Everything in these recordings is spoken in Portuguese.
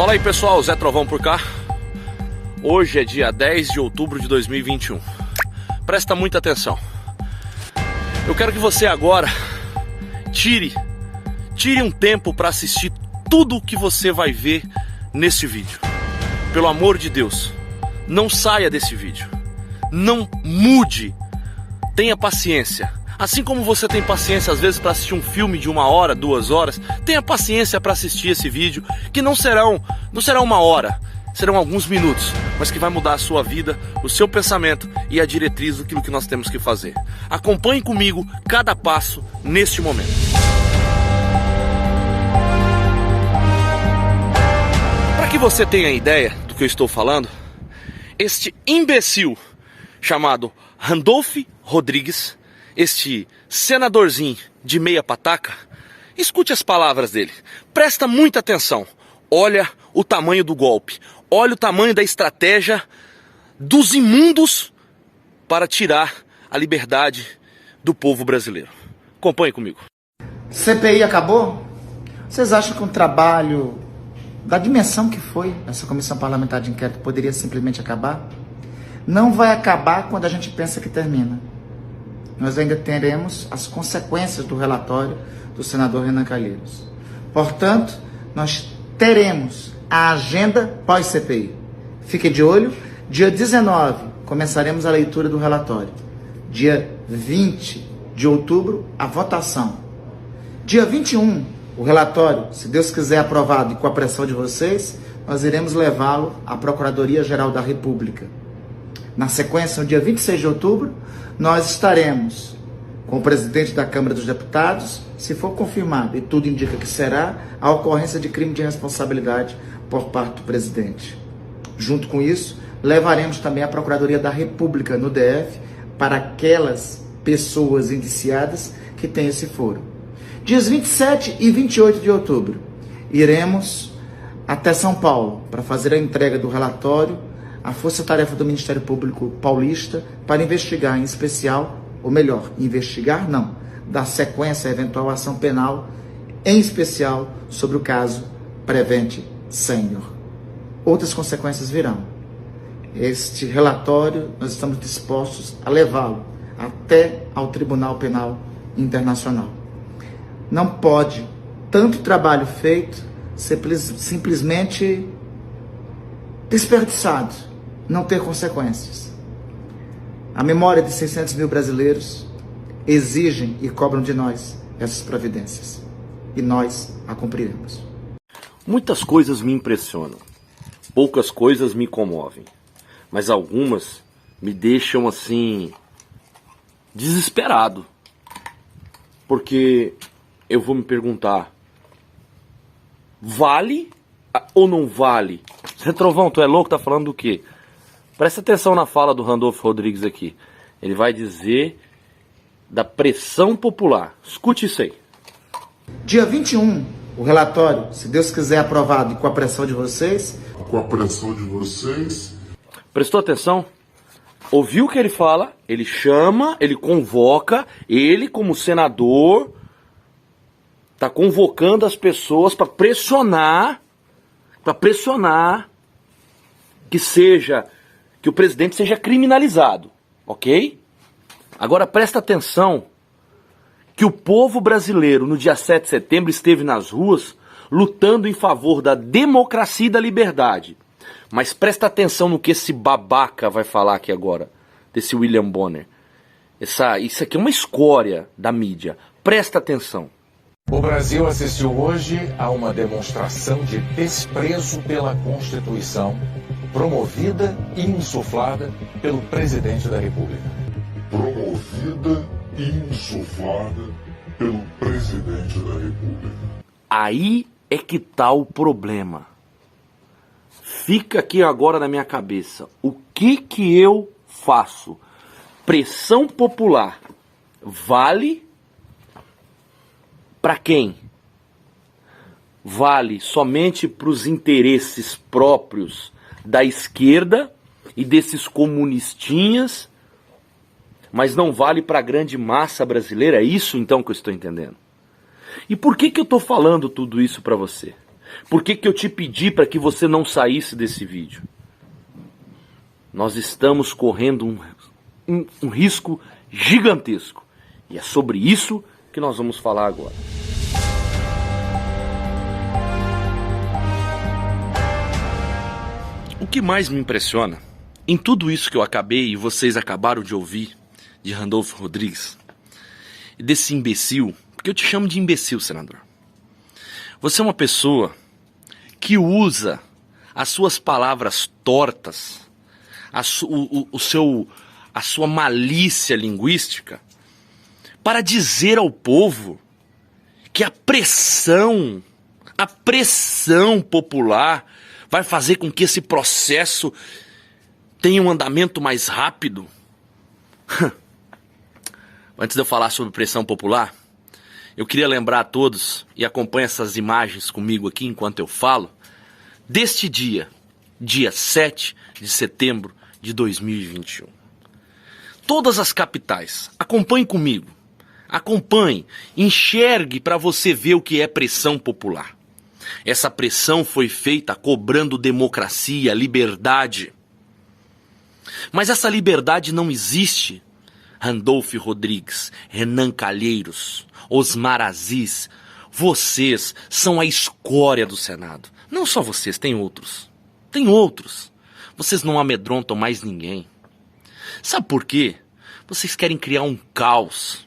Fala aí pessoal, Zé Trovão por cá. Hoje é dia 10 de outubro de 2021. Presta muita atenção. Eu quero que você agora tire um tempo para assistir tudo o que você vai ver nesse vídeo. Pelo amor de Deus, não saia desse vídeo. Não mude. Tenha paciência. Assim como você tem paciência às vezes para assistir um filme de 1 hora, 2 horas, tenha paciência para assistir esse vídeo, que não serão 1 hora, serão alguns minutos, mas que vai mudar a sua vida, o seu pensamento e a diretriz daquilo que nós temos que fazer. Acompanhe comigo cada passo neste momento. Para que você tenha ideia do que eu estou falando, este imbecil chamado Randolph Rodrigues, este senadorzinho de meia pataca, escute as palavras dele, presta muita atenção, olha o tamanho do golpe, olha o tamanho da estratégia dos imundos para tirar a liberdade do povo brasileiro. Acompanhe comigo. CPI acabou? Vocês acham que um trabalho da dimensão que foi essa comissão parlamentar de inquérito poderia simplesmente acabar? Não vai acabar quando a gente pensa que termina. Nós ainda teremos as consequências do relatório do senador Renan Calheiros. Portanto, nós teremos a agenda pós-CPI. Fique de olho, dia 19 começaremos a leitura do relatório. Dia 20 de outubro, a votação. Dia 21, o relatório, se Deus quiser aprovado e com a pressão de vocês, nós iremos levá-lo à Procuradoria-Geral da República. Na sequência, no dia 26 de outubro, nós estaremos com o presidente da Câmara dos Deputados, se for confirmado, e tudo indica que será, a ocorrência de crime de responsabilidade por parte do presidente. Junto com isso, levaremos também a Procuradoria da República no DF para aquelas pessoas indiciadas que têm esse foro. Dias 27 e 28 de outubro, iremos até São Paulo para fazer a entrega do relatório à Força-Tarefa do Ministério Público Paulista para investigar em especial, ou melhor, investigar não, dar sequência à eventual ação penal, em especial sobre o caso Prevent Senior. Outras consequências virão. Este relatório, nós estamos dispostos a levá-lo até ao Tribunal Penal Internacional. Não pode tanto trabalho feito ser simplesmente desperdiçado, não ter consequências. A memória de 600 mil brasileiros exigem e cobram de nós essas providências. E nós a cumpriremos. Muitas coisas me impressionam, poucas coisas me comovem, mas algumas me deixam assim, desesperado. Porque eu vou me perguntar, vale ou não vale? Zé Trovão, tu é louco? Tá falando do quê? Presta atenção na fala do Randolph Rodrigues aqui. Ele vai dizer da pressão popular. Escute isso aí. Dia 21, o relatório, se Deus quiser aprovado e com a pressão de vocês. Prestou atenção? Ouviu o que ele fala? Ele chama, ele convoca, ele como senador está convocando as pessoas para pressionar que o presidente seja criminalizado, ok? Agora presta atenção que o povo brasileiro no dia 7 de setembro esteve nas ruas lutando em favor da democracia e da liberdade. Mas presta atenção no que esse babaca vai falar aqui agora, desse William Bonner. Isso aqui é uma escória da mídia. Presta atenção. O Brasil assistiu hoje a uma demonstração de desprezo pela Constituição, promovida e insuflada pelo presidente da República. Aí é que tá o problema. Fica aqui agora na minha cabeça. O que eu faço? Pressão popular vale para quem? Vale somente para os interesses próprios da esquerda e desses comunistinhas, mas não vale para a grande massa brasileira? É isso então que eu estou entendendo. E por que eu estou falando tudo isso para você? Por que eu te pedi para que você não saísse desse vídeo? Nós estamos correndo um risco gigantesco. E é sobre isso que nós vamos falar agora. O que mais me impressiona em tudo isso que eu acabei e vocês acabaram de ouvir de Randolfo Rodrigues, e desse imbecil, porque eu te chamo de imbecil, senador. Você é uma pessoa que usa as suas palavras tortas, a sua malícia linguística, para dizer ao povo que a pressão popular vai fazer com que esse processo tenha um andamento mais rápido. Antes de eu falar sobre pressão popular, eu queria lembrar a todos, e acompanhe essas imagens comigo aqui enquanto eu falo, deste dia 7 de setembro de 2021. Todas as capitais, acompanhe comigo, acompanhe, enxergue para você ver o que é pressão popular. Essa pressão foi feita cobrando democracia, liberdade. Mas essa liberdade não existe. Randolfo Rodrigues, Renan Calheiros, Osmar Aziz, vocês são a escória do Senado. Não só vocês, tem outros. Tem outros. Vocês não amedrontam mais ninguém. Sabe por quê? Vocês querem criar um caos.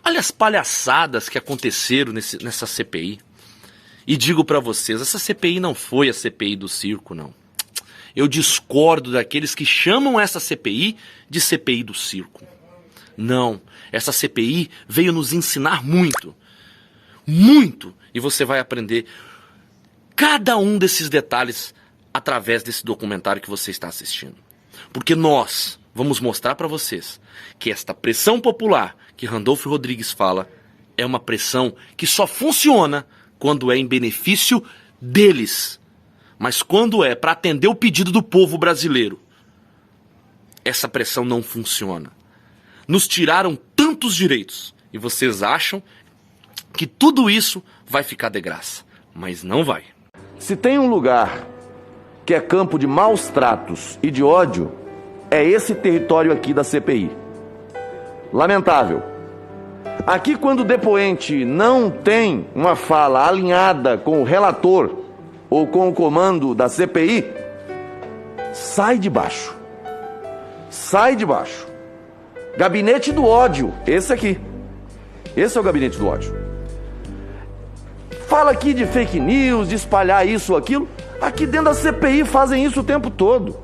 Olha as palhaçadas que aconteceram nessa CPI. E digo pra vocês, essa CPI não foi a CPI do circo, não. Eu discordo daqueles que chamam essa CPI de CPI do circo. Não, essa CPI veio nos ensinar muito. Muito! E você vai aprender cada um desses detalhes através desse documentário que você está assistindo. Porque nós vamos mostrar para vocês que esta pressão popular que Randolfo Rodrigues fala é uma pressão que só funciona quando é em benefício deles. Mas quando é para atender o pedido do povo brasileiro, essa pressão não funciona. Nos tiraram tantos direitos e vocês acham que tudo isso vai ficar de graça. Mas não vai. Se tem um lugar que é campo de maus tratos e de ódio, é esse território aqui da CPI. Lamentável. Aqui, quando o depoente não tem uma fala alinhada com o relator ou com o comando da CPI, sai de baixo. Sai de baixo. Gabinete do ódio, esse aqui. Esse é o gabinete do ódio. Fala aqui de fake news, de espalhar isso ou aquilo. Aqui dentro da CPI fazem isso o tempo todo.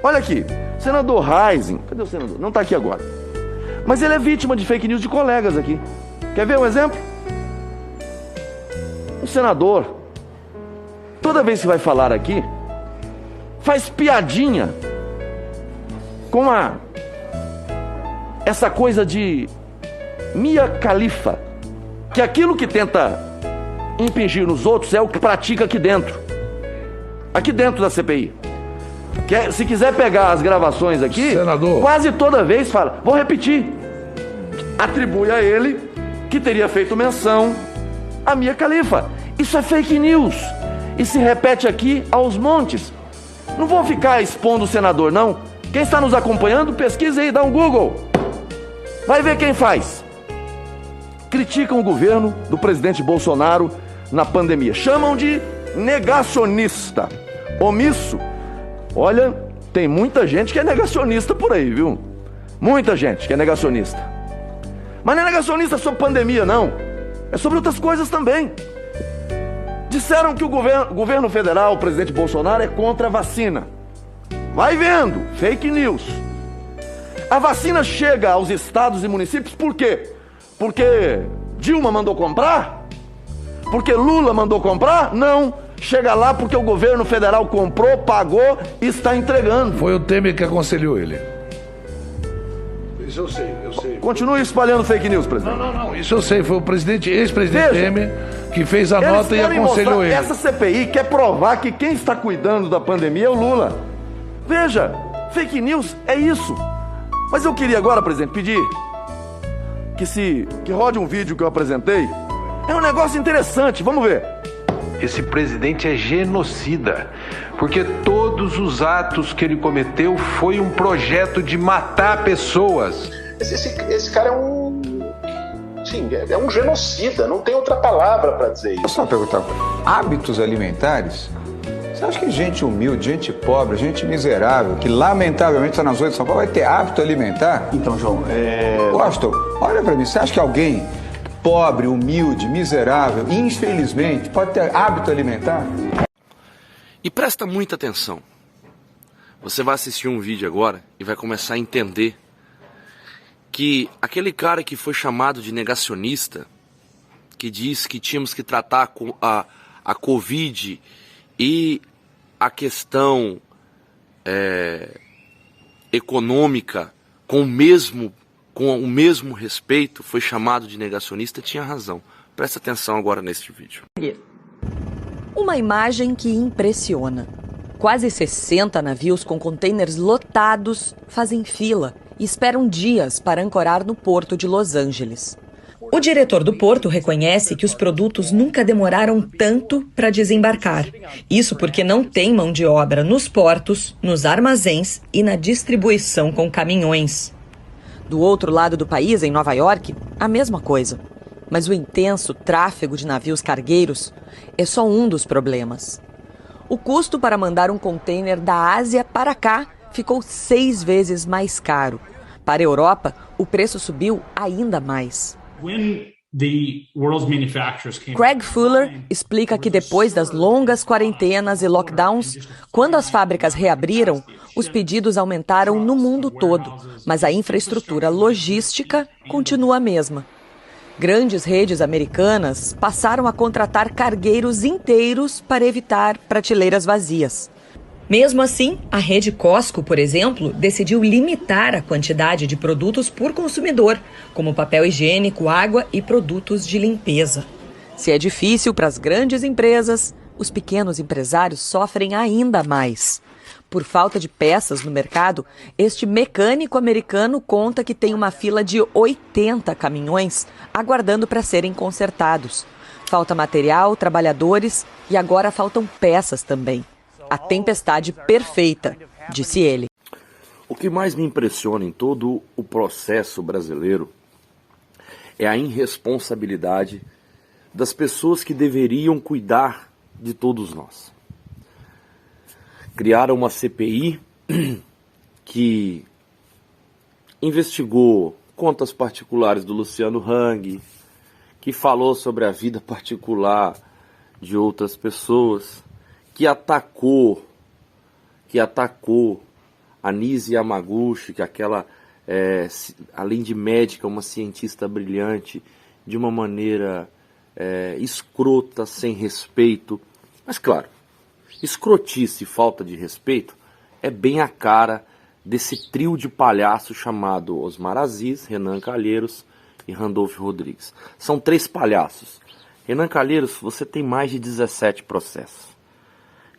Olha aqui, senador Heisen, cadê o senador? Não está aqui agora. Mas ele é vítima de fake news de colegas aqui. Quer ver um exemplo? Um senador, toda vez que vai falar aqui, faz piadinha com essa coisa de Mia Khalifa, que aquilo que tenta impingir nos outros é o que pratica aqui dentro da CPI. Se quiser pegar as gravações aqui, senador, quase toda vez fala, vou repetir, atribui a ele que teria feito menção a Mia Khalifa. Isso é fake news e se repete aqui aos montes. Não vou ficar expondo o senador, não. Quem está nos acompanhando, pesquisa aí, dá um Google. Vai ver quem faz. Criticam o governo do presidente Bolsonaro na pandemia. Chamam de negacionista, omisso. Olha, tem muita gente que é negacionista por aí, viu? Muita gente que é negacionista. Mas não é negacionista sobre pandemia, não. É sobre outras coisas também. Disseram que o governo federal, o presidente Bolsonaro, é contra a vacina. Vai vendo, fake news. A vacina chega aos estados e municípios por quê? Porque Dilma mandou comprar? Porque Lula mandou comprar? Não. Chega lá porque o governo federal comprou, pagou e está entregando. Foi o Temer que aconselhou ele. Isso eu sei. Continue espalhando fake news, presidente. Não. Isso eu sei. Foi o ex-presidente Temer que fez a nota e aconselhou ele. Essa CPI quer provar que quem está cuidando da pandemia é o Lula. Veja, fake news é isso. Mas eu queria agora, presidente, pedir que rode um vídeo que eu apresentei. É um negócio interessante, vamos ver. esse presidente é genocida, porque todos os atos que ele cometeu foi um projeto de matar pessoas. Esse cara é um genocida, não tem outra palavra para dizer isso. Eu só perguntar, hábitos alimentares? Você acha que gente humilde, gente pobre, gente miserável, que lamentavelmente está nas ruas de São Paulo, vai ter hábito alimentar? Então, João, Washington, olha para mim, você acha que alguém pobre, humilde, miserável, infelizmente, pode ter hábito alimentar? E presta muita atenção. Você vai assistir um vídeo agora e vai começar a entender que aquele cara que foi chamado de negacionista, que disse que tínhamos que tratar a Covid e a questão econômica com o mesmo respeito, foi chamado de negacionista, tinha razão. Presta atenção agora neste vídeo. Uma imagem que impressiona. Quase 60 navios com contêineres lotados fazem fila e esperam dias para ancorar no porto de Los Angeles. O diretor do porto reconhece que os produtos nunca demoraram tanto para desembarcar. Isso porque não tem mão de obra nos portos, nos armazéns e na distribuição com caminhões. Do outro lado do país, em Nova York, a mesma coisa. Mas o intenso tráfego de navios cargueiros é só um dos problemas. O custo para mandar um contêiner da Ásia para cá ficou 6 vezes mais caro. Para a Europa, o preço subiu ainda mais. Craig Fuller explica que depois das longas quarentenas e lockdowns, quando as fábricas reabriram, os pedidos aumentaram no mundo todo, mas a infraestrutura logística continua a mesma. Grandes redes americanas passaram a contratar cargueiros inteiros para evitar prateleiras vazias. Mesmo assim, a rede Costco, por exemplo, decidiu limitar a quantidade de produtos por consumidor, como papel higiênico, água e produtos de limpeza. Se é difícil para as grandes empresas, os pequenos empresários sofrem ainda mais. Por falta de peças no mercado, este mecânico americano conta que tem uma fila de 80 caminhões aguardando para serem consertados. Falta material, trabalhadores e agora faltam peças também. A tempestade perfeita, disse ele. O que mais me impressiona em todo o processo brasileiro é a irresponsabilidade das pessoas que deveriam cuidar de todos nós. Criaram uma CPI que investigou contas particulares do Luciano Hang, que falou sobre a vida particular de outras pessoas, que atacou a Nise Yamaguchi, que aquela, além de médica, uma cientista brilhante, de uma maneira escrota, sem respeito. Mas claro, escrotice e falta de respeito é bem a cara desse trio de palhaços chamado Osmar Aziz, Renan Calheiros e Randolfo Rodrigues. São 3 palhaços. Renan Calheiros, você tem mais de 17 processos.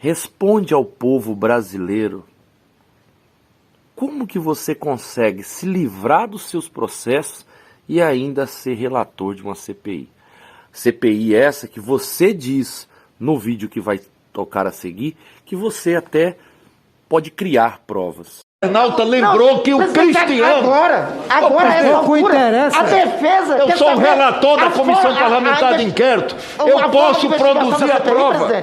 Responde ao povo brasileiro como que você consegue se livrar dos seus processos e ainda ser relator de uma CPI. CPI essa que você diz no vídeo que vai tocar a seguir, que você até pode criar provas. Arnaldo lembrou que o Cristiano... Agora é loucura. A defesa... Eu sou o relator da Comissão Parlamentar de Inquérito. Eu posso produzir a prova.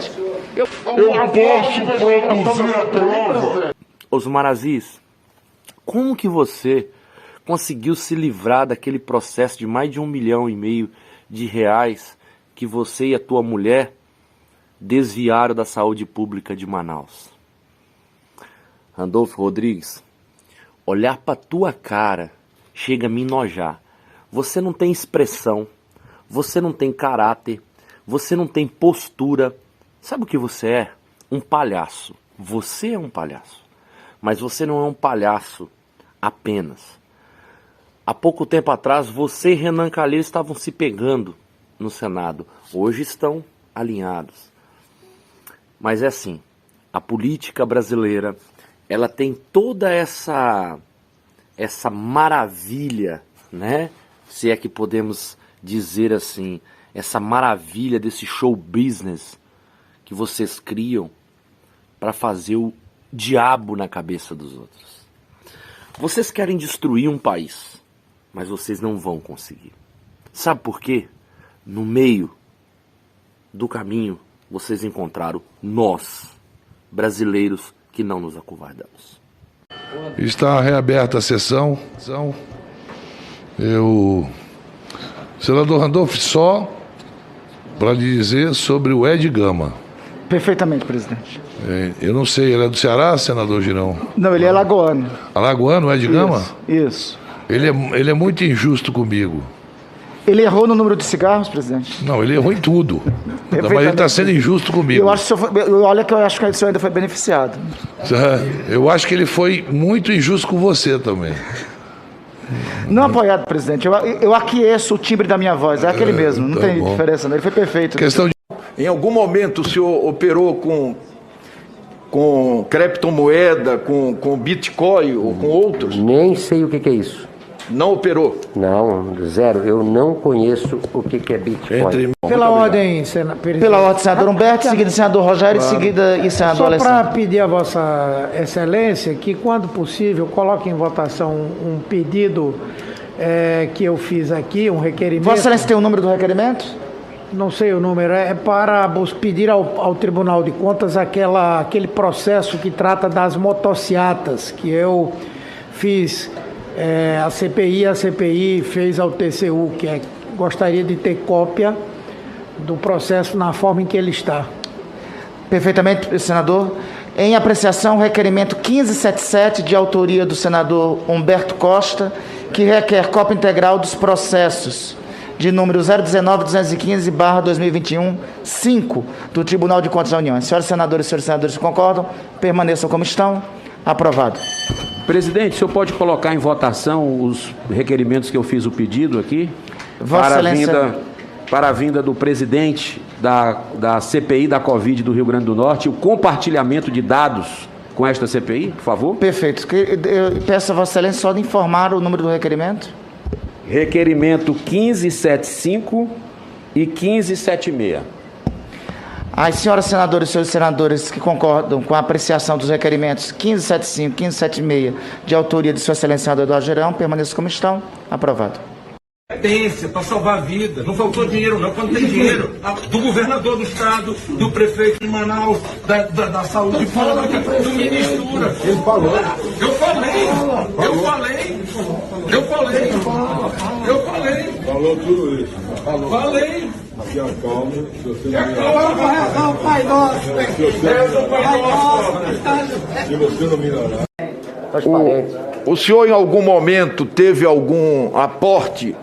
Eu posso produzir a prova. Osmar Aziz, como que você conseguiu se livrar daquele processo de mais de R$1,5 milhão que você e a tua mulher desviaram da saúde pública de Manaus? Randolfo Rodrigues, olhar pra tua cara chega a me enojar. Você não tem expressão, você não tem caráter, você não tem postura. Sabe o que você é? Um palhaço. Você é um palhaço. Mas você não é um palhaço apenas. Há pouco tempo atrás, você e Renan Calheiros estavam se pegando no Senado. Hoje estão alinhados. Mas é assim, a política brasileira, ela tem toda essa maravilha, né? Se é que podemos dizer assim, essa maravilha desse show business que vocês criam para fazer o diabo na cabeça dos outros. Vocês querem destruir um país, mas vocês não vão conseguir. Sabe por quê? No meio do caminho, vocês encontraram nós, brasileiros, que não nos acovardamos. Está reaberta a sessão. Senador Randolph, só para lhe dizer sobre o Ed Gama. Perfeitamente, presidente. Eu não sei, ele é do Ceará, senador Girão? Não, ele é alagoano. Alagoano, o Ed Gama? Isso. Ele é muito injusto comigo. Ele errou no número de cigarros, presidente? Não, ele errou em tudo. Mas ele está sendo injusto comigo. Eu acho que o senhor ainda foi beneficiado. Eu acho que ele foi muito injusto com você também. Não apoiado, presidente. Eu aqueço o timbre da minha voz. É aquele mesmo. Não tem diferença, não. Ele foi perfeito. Em algum momento o senhor operou com criptomoeda, com Bitcoin ou com outros? Nem sei o que é isso. Não operou? Não, zero. Eu não conheço o que é Bitcoin. Pela ordem, senador Humberto, seguida senador Rogério, seguida e senador Alessandro. Só para pedir a Vossa Excelência que, quando possível, coloque em votação um pedido que eu fiz aqui, um requerimento. Vossa Excelência tem o número do requerimento? Não sei o número, é para pedir ao Tribunal de Contas aquele processo que trata das motociatas, que eu fiz a CPI fez ao TCU, gostaria de ter cópia do processo na forma em que ele está. Perfeitamente, senador. Em apreciação, requerimento 1577, de autoria do senador Humberto Costa, que requer cópia integral dos processos de número 019-215/2021, 5, do Tribunal de Contas da União. Senhoras senadores e senhores senadores que concordam, permaneçam como estão. Aprovado. Presidente, o senhor pode colocar em votação os requerimentos que eu fiz o pedido aqui? Para a vinda do presidente da CPI da Covid do Rio Grande do Norte e o compartilhamento de dados com esta CPI, por favor? Perfeito. Eu peço a Vossa Excelência só de informar o número do requerimento. Requerimento 1575 e 1576. As senhoras senadoras e senhores senadores que concordam com a apreciação dos requerimentos 1575 e 1576, de autoria de Sua Excelência senador Eduardo Girão, permaneçam como estão. Aprovado. Competência para salvar a vida. Não faltou dinheiro, não. Quando tem dinheiro, do governador do estado, do prefeito de Manaus, da saúde pública, do ministro. Ele falou. Eu falei. Falou tudo isso. Falei. Se acalme. Se você não melhorar. O senhor, em algum momento, teve algum aporte,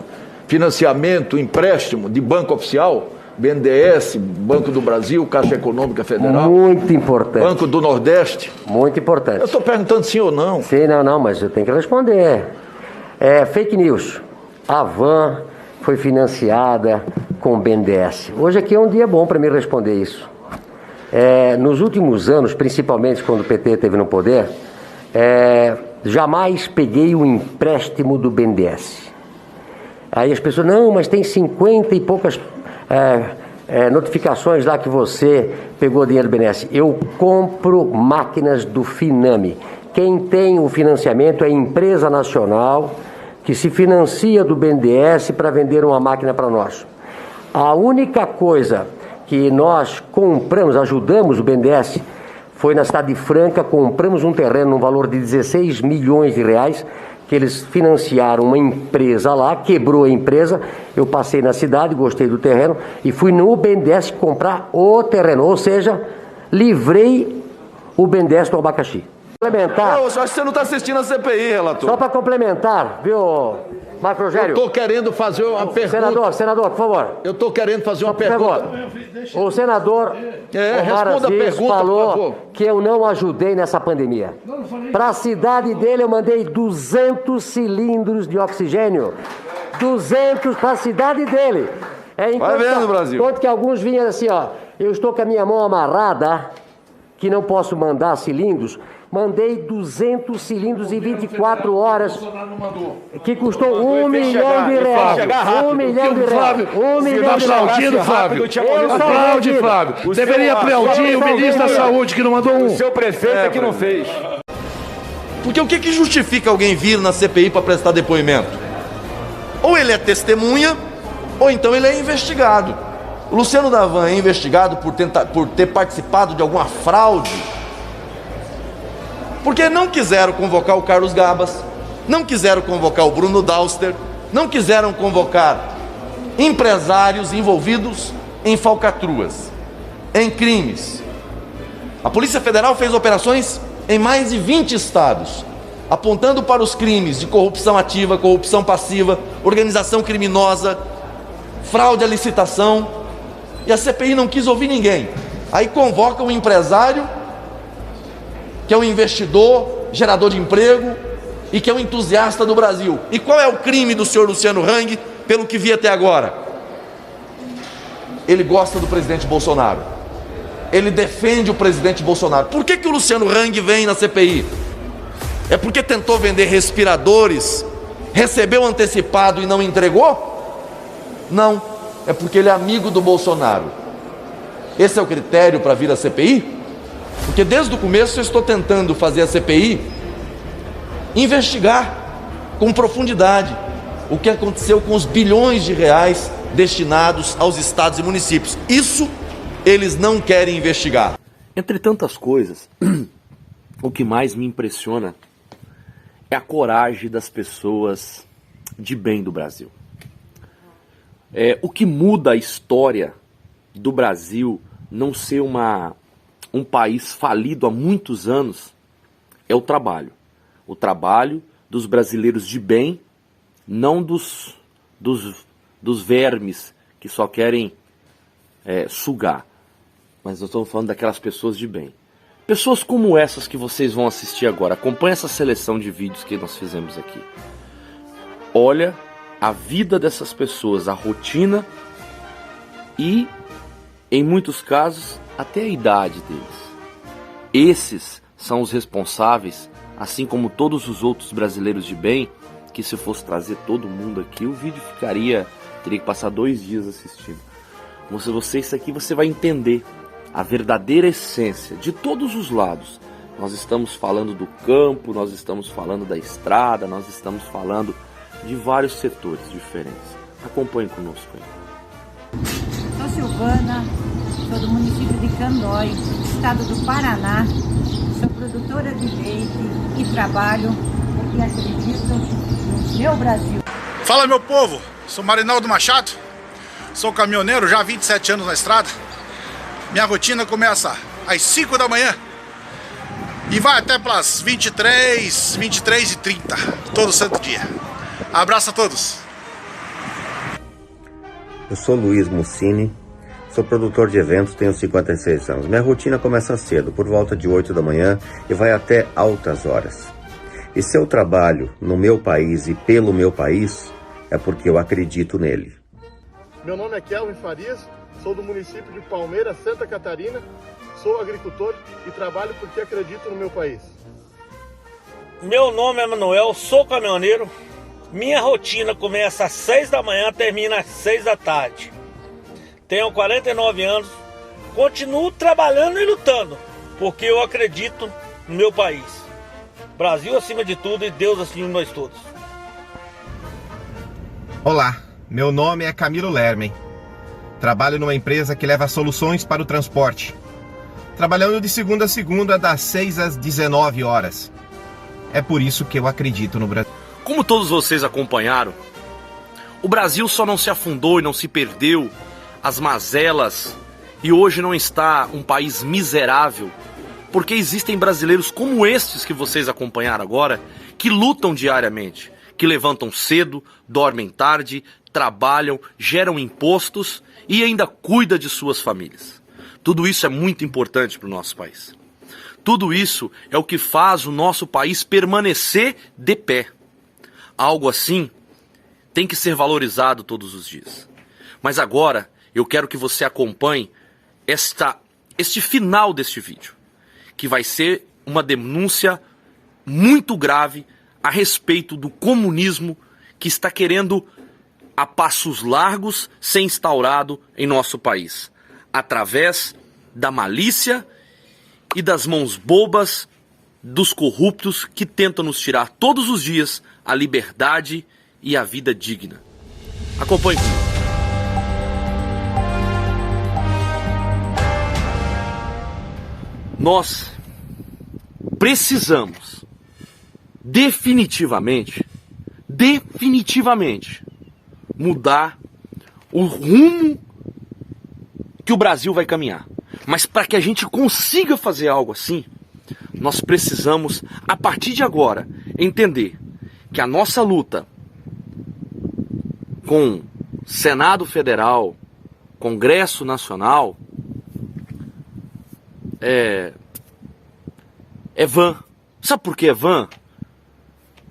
financiamento, empréstimo de banco oficial? BNDES, Banco do Brasil, Caixa Econômica Federal? Muito importante. Banco do Nordeste? Muito importante. Eu estou perguntando sim ou não. Sim, não, mas eu tenho que responder. Fake news. A Van foi financiada com o BNDES. Hoje aqui é um dia bom para me responder isso. Nos últimos anos, principalmente quando o PT esteve no poder, jamais peguei um empréstimo do BNDES. Aí as pessoas, não, mas tem 50 e poucas notificações lá que você pegou dinheiro do BNDES. Eu compro máquinas do Finame. Quem tem o financiamento é a empresa nacional que se financia do BNDES para vender uma máquina para nós. A única coisa que nós compramos, ajudamos o BNDES, foi na cidade de Franca, compramos um terreno no valor de 16 milhões de reais, que eles financiaram uma empresa lá, quebrou a empresa, eu passei na cidade, gostei do terreno, e fui no BNDES comprar o terreno, ou seja, livrei o BNDES do abacaxi. Complementar. Eu acho que você não está assistindo a CPI, relator. Só para complementar, viu, Marco Rogério? Eu estou querendo fazer uma pergunta. Senador, por favor. Eu estou querendo fazer uma pergunta. O senador responda a pergunta, falou por favor. Que eu não ajudei nessa pandemia. Para a cidade dele eu mandei 200 cilindros de oxigênio. 200 para a cidade dele. Vai vendo, Brasil. Enquanto que alguns vinham assim, ó, eu estou com a minha mão amarrada, que não posso mandar cilindros, mandei 200 cilindros em 24 horas, que custou R$1 milhão. R$1 milhão. Flávio. Aplaude, Flávio. Deveria aplaudir o ministro da Saúde que não mandou um. O seu prefeito é que não fez. Porque o que justifica alguém vir na CPI para prestar depoimento? Ou ele é testemunha, ou então ele é investigado. O Luciano Davan é investigado por ter participado de alguma fraude, porque não quiseram convocar o Carlos Gabas, não quiseram convocar o Bruno Dauster, não quiseram convocar empresários envolvidos em falcatruas, em crimes. A Polícia Federal fez operações em mais de 20 estados, apontando para os crimes de corrupção ativa, corrupção passiva, organização criminosa, fraude à licitação, e a CPI não quis ouvir ninguém. Aí convoca um empresário, que é um investidor, gerador de emprego, e que é um entusiasta do Brasil. E qual é o crime do senhor Luciano Hang, pelo que vi até agora? Ele gosta do presidente Bolsonaro. Ele defende o presidente Bolsonaro. Por que o Luciano Hang vem na CPI? É porque tentou vender respiradores, recebeu antecipado e não entregou? Não. É porque ele é amigo do Bolsonaro. Esse é o critério para vir à CPI? Porque desde o começo eu estou tentando fazer a CPI investigar com profundidade o que aconteceu com os bilhões de reais destinados aos estados e municípios. Isso eles não querem investigar. Entre tantas coisas, o que mais me impressiona é a coragem das pessoas de bem do Brasil. O que muda a história do Brasil não ser um país falido há muitos anos é o trabalho. O trabalho dos brasileiros de bem, não dos vermes que só querem sugar. Mas nós estamos falando daquelas pessoas de bem. Pessoas como essas que vocês vão assistir agora. Acompanhe essa seleção de vídeos que nós fizemos aqui. Olha a vida dessas pessoas, a rotina e, em muitos casos, até a idade deles. Esses são os responsáveis, assim como todos os outros brasileiros de bem, que se fosse trazer todo mundo aqui, o vídeo teria que passar 2 dias assistindo. Isso aqui você vai entender a verdadeira essência de todos os lados. Nós estamos falando do campo, nós estamos falando da estrada, nós estamos falando de vários setores diferentes. Acompanhe conosco aí. Sou Silvana, sou do município de Candói, estado do Paraná. Sou produtora de leite e trabalho porque acredito no meu Brasil. Fala, meu povo, sou Marinaldo Machado, sou caminhoneiro já há 27 anos na estrada. Minha rotina começa às 5 da manhã e vai até pelas 23h30, todo santo dia. Abraço a todos. Eu sou Luiz Mussini, sou produtor de eventos, tenho 56 anos. Minha rotina começa cedo, por volta de 8 da manhã e vai até altas horas. E se eu trabalho no meu país e pelo meu país, é porque eu acredito nele. Meu nome é Kelvin Farias, sou do município de Palmeiras, Santa Catarina, sou agricultor e trabalho porque acredito no meu país. Meu nome é Manuel, sou caminhoneiro. Minha rotina começa às 6 da manhã, termina às 6 da tarde. Tenho 49 anos, continuo trabalhando e lutando, porque eu acredito no meu país. Brasil acima de tudo e Deus acima de nós todos. Olá, meu nome é Camilo Lermen. Trabalho numa empresa que leva soluções para o transporte. Trabalhando de segunda a segunda, das 6 às 19 horas. É por isso que eu acredito no Brasil. Como todos vocês acompanharam, o Brasil só não se afundou e não se perdeu as mazelas e hoje não está um país miserável porque existem brasileiros como estes que vocês acompanharam agora que lutam diariamente, que levantam cedo, dormem tarde, trabalham, geram impostos e ainda cuidam de suas famílias. Tudo isso é muito importante para o nosso país. Tudo isso é o que faz o nosso país permanecer de pé. Algo assim tem que ser valorizado todos os dias. Mas agora eu quero que você acompanhe este final deste vídeo. que vai ser uma denúncia muito grave a respeito do comunismo que está querendo a passos largos ser instaurado em nosso país, através da malícia e das mãos bobas dos corruptos que tentam nos tirar todos os dias a liberdade e a vida digna. Acompanhe comigo. Nós precisamos definitivamente mudar o rumo que o Brasil vai caminhar. Mas para que a gente consiga fazer algo assim, nós precisamos, a partir de agora, entender que a nossa luta com Senado Federal, Congresso Nacional, é vã. Sabe por que é vã?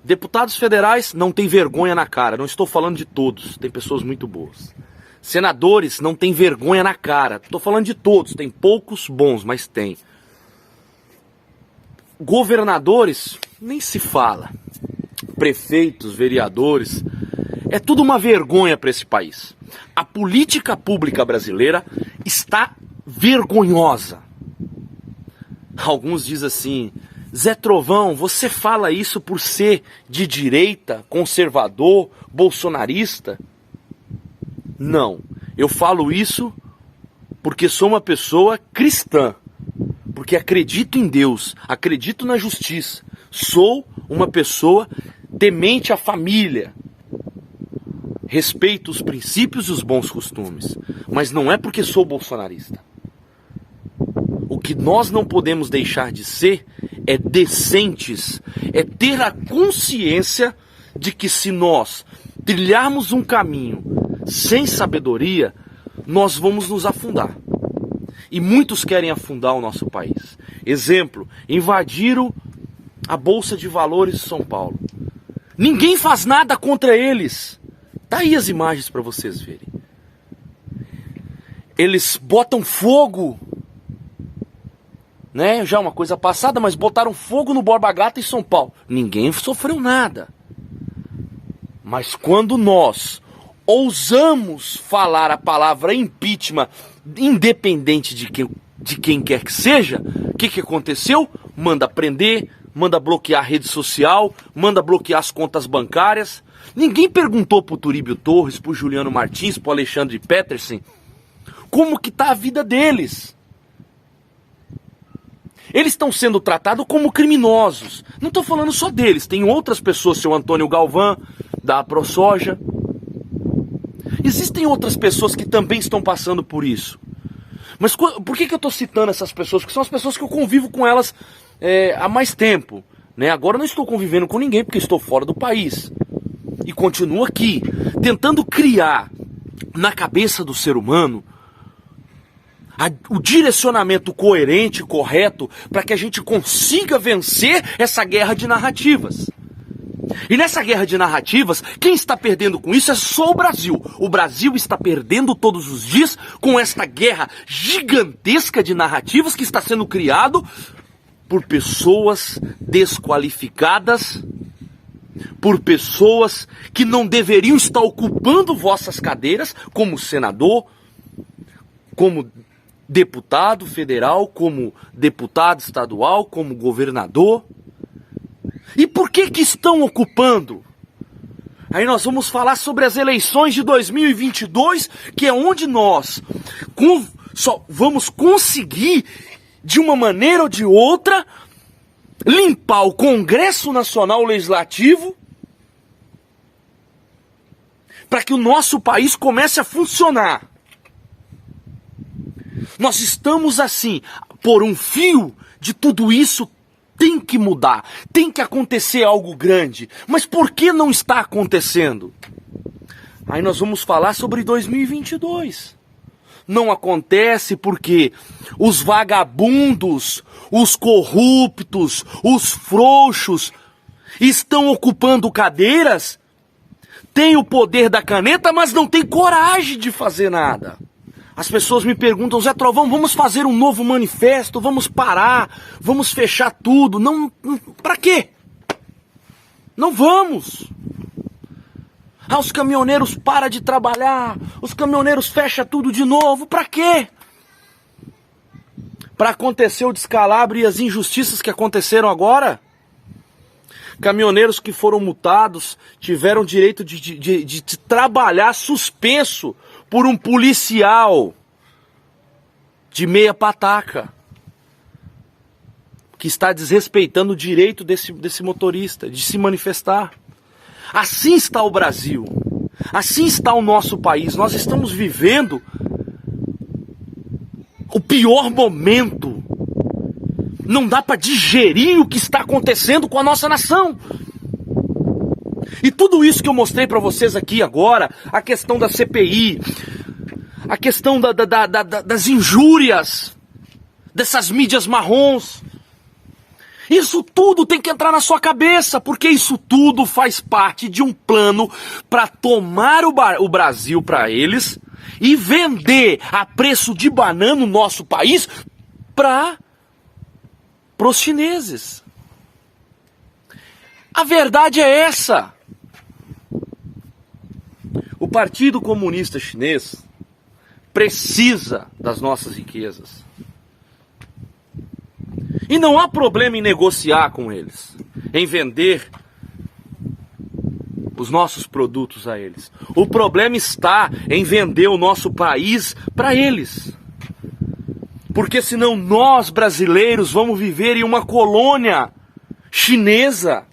Deputados federais não têm vergonha na cara. Não estou falando de todos, tem pessoas muito boas. Senadores não têm vergonha na cara. Estou falando de todos, tem poucos bons, mas tem. Governadores, nem se fala. Prefeitos, vereadores, é tudo uma vergonha para esse país. A política pública brasileira está vergonhosa. Alguns dizem assim: Zé Trovão, você fala isso por ser de direita, conservador, bolsonarista? Não, eu falo isso porque sou uma pessoa cristã, porque acredito em Deus, acredito na justiça, sou uma pessoa temente à família, respeito os princípios e os bons costumes, mas não é porque sou bolsonarista. O que nós não podemos deixar de ser é decentes, é ter a consciência de que se nós trilharmos um caminho sem sabedoria, nós vamos nos afundar. E muitos querem afundar o nosso país. Exemplo, invadiram a Bolsa de Valores de São Paulo. Ninguém faz nada contra eles. Tá aí as imagens para vocês verem. Eles botam fogo, né? Já uma coisa passada, mas botaram fogo no Borba Gato em São Paulo. Ninguém sofreu nada. Mas quando nós ousamos falar a palavra impeachment, independente de quem quer que seja, o que aconteceu? Manda prender, manda bloquear a rede social, manda bloquear as contas bancárias. Ninguém perguntou pro Turíbio Torres, pro Juliano Martins, pro Alexandre Petersen, como que tá a vida deles. Eles estão sendo tratados como criminosos. Não estou falando só deles, tem outras pessoas, seu Antônio Galvão, da ProSoja. Existem outras pessoas que também estão passando por isso. Mas por que eu estou citando essas pessoas? Porque são as pessoas que eu convivo com elas há mais tempo. Né? Agora eu não estou convivendo com ninguém porque estou fora do país. E continuo aqui, tentando criar na cabeça do ser humano o direcionamento coerente, correto, para que a gente consiga vencer essa guerra de narrativas. E nessa guerra de narrativas, quem está perdendo com isso é só o Brasil. O Brasil está perdendo todos os dias com esta guerra gigantesca de narrativas que está sendo criado por pessoas desqualificadas, por pessoas que não deveriam estar ocupando vossas cadeiras, como senador, como deputado federal, como deputado estadual, como governador. E por que estão ocupando? Aí nós vamos falar sobre as eleições de 2022, que é onde nós só vamos conseguir, de uma maneira ou de outra, limpar o Congresso Nacional Legislativo para que o nosso país comece a funcionar. Nós estamos assim, por um fio de tudo isso. Tem que mudar, tem que acontecer algo grande. Mas por que não está acontecendo? Aí nós vamos falar sobre 2022. Não acontece porque os vagabundos, os corruptos, os frouxos estão ocupando cadeiras, têm o poder da caneta, mas não têm coragem de fazer nada. As pessoas me perguntam, Zé Trovão, vamos fazer um novo manifesto, vamos parar, vamos fechar tudo. Não, pra quê? Não vamos. Ah, os caminhoneiros param de trabalhar, os caminhoneiros fecham tudo de novo, pra quê? Para acontecer o descalabro e as injustiças que aconteceram agora? Caminhoneiros que foram multados tiveram direito de trabalhar suspenso por um policial de meia pataca que está desrespeitando o direito desse motorista de se manifestar. Assim está o Brasil, assim está o nosso país. Nós estamos vivendo o pior momento. Não dá para digerir o que está acontecendo com a nossa nação. E tudo isso que eu mostrei para vocês aqui agora, a questão da CPI, a questão das injúrias, dessas mídias marrons, isso tudo tem que entrar na sua cabeça, porque isso tudo faz parte de um plano para tomar o Brasil para eles e vender a preço de banana o nosso país para os chineses. A verdade é essa. O Partido Comunista Chinês precisa das nossas riquezas. E não há problema em negociar com eles, em vender os nossos produtos a eles. O problema está em vender o nosso país para eles. Porque senão nós, brasileiros, vamos viver em uma colônia chinesa.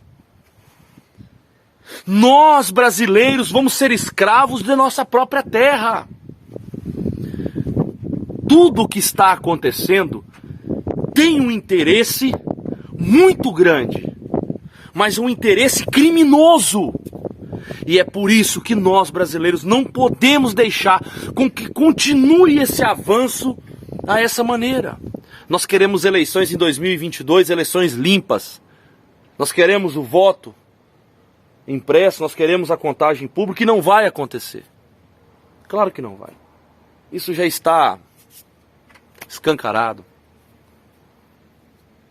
Nós, brasileiros, vamos ser escravos de nossa própria terra. Tudo o que está acontecendo tem um interesse muito grande, mas um interesse criminoso. E é por isso que nós, brasileiros, não podemos deixar com que continue esse avanço a essa maneira. Nós queremos eleições em 2022, eleições limpas. Nós queremos o voto impresso, nós queremos a contagem pública, e não vai acontecer. Claro que não vai. Isso já está escancarado.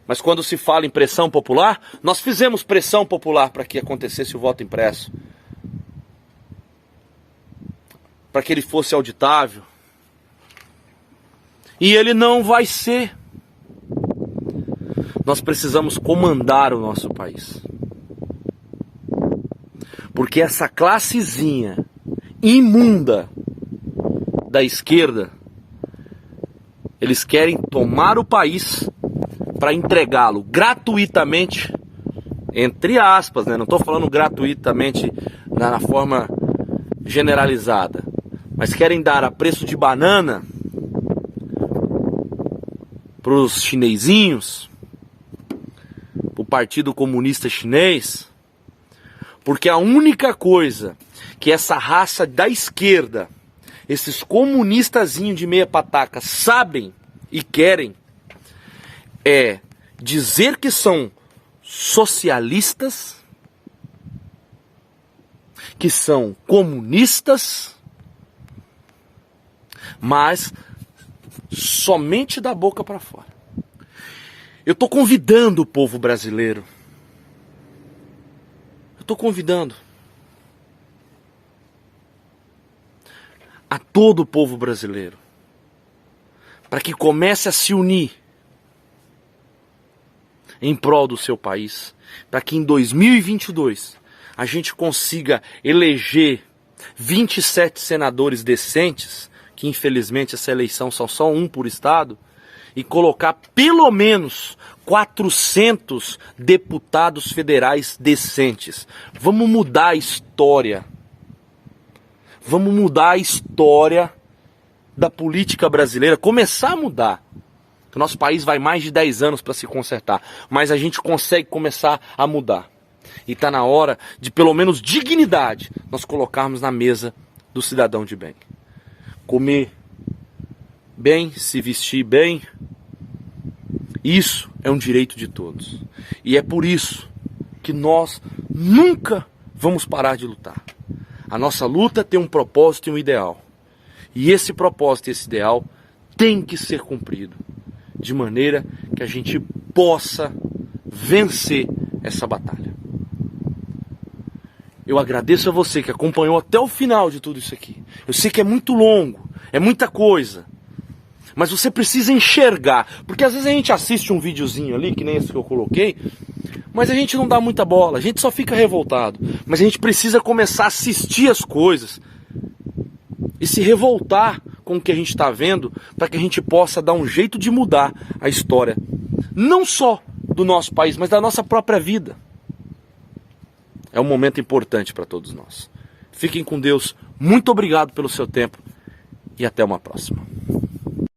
Mas quando se fala em pressão popular, nós fizemos pressão popular para que acontecesse o voto impresso. Para que ele fosse auditável. E ele não vai ser. Nós precisamos comandar o nosso país. Porque essa classezinha imunda da esquerda, eles querem tomar o país para entregá-lo gratuitamente, entre aspas, né? Não estou falando gratuitamente na forma generalizada, mas querem dar a preço de banana para os chinesinhos, para o Partido Comunista Chinês, porque a única coisa que essa raça da esquerda, esses comunistazinhos de meia pataca, sabem e querem é dizer que são socialistas, que são comunistas, mas somente da boca para fora. Eu estou convidando o povo brasileiro. Eu estou convidando a todo o povo brasileiro para que comece a se unir em prol do seu país, para que em 2022 a gente consiga eleger 27 senadores decentes, que infelizmente essa eleição são só um por estado, e colocar pelo menos 400 deputados federais decentes. Vamos mudar a história. Vamos mudar a história da política brasileira, começar a mudar. O nosso país vai mais de 10 anos para se consertar, mas a gente consegue começar a mudar. E está na hora de, pelo menos dignidade, nós colocarmos na mesa do cidadão de bem. Comer bem, se vestir bem, isso é um direito de todos. E é por isso que nós nunca vamos parar de lutar. A nossa luta tem um propósito e um ideal. E esse propósito, esse ideal, tem que ser cumprido, de maneira que a gente possa vencer essa batalha. Eu agradeço a você que acompanhou até o final de tudo isso aqui. Eu sei que é muito longo, é muita coisa, mas você precisa enxergar, porque às vezes a gente assiste um videozinho ali, que nem esse que eu coloquei, mas a gente não dá muita bola, a gente só fica revoltado. Mas a gente precisa começar a assistir as coisas e se revoltar com o que a gente está vendo, para que a gente possa dar um jeito de mudar a história, não só do nosso país, mas da nossa própria vida. É um momento importante para todos nós. Fiquem com Deus, muito obrigado pelo seu tempo e até uma próxima.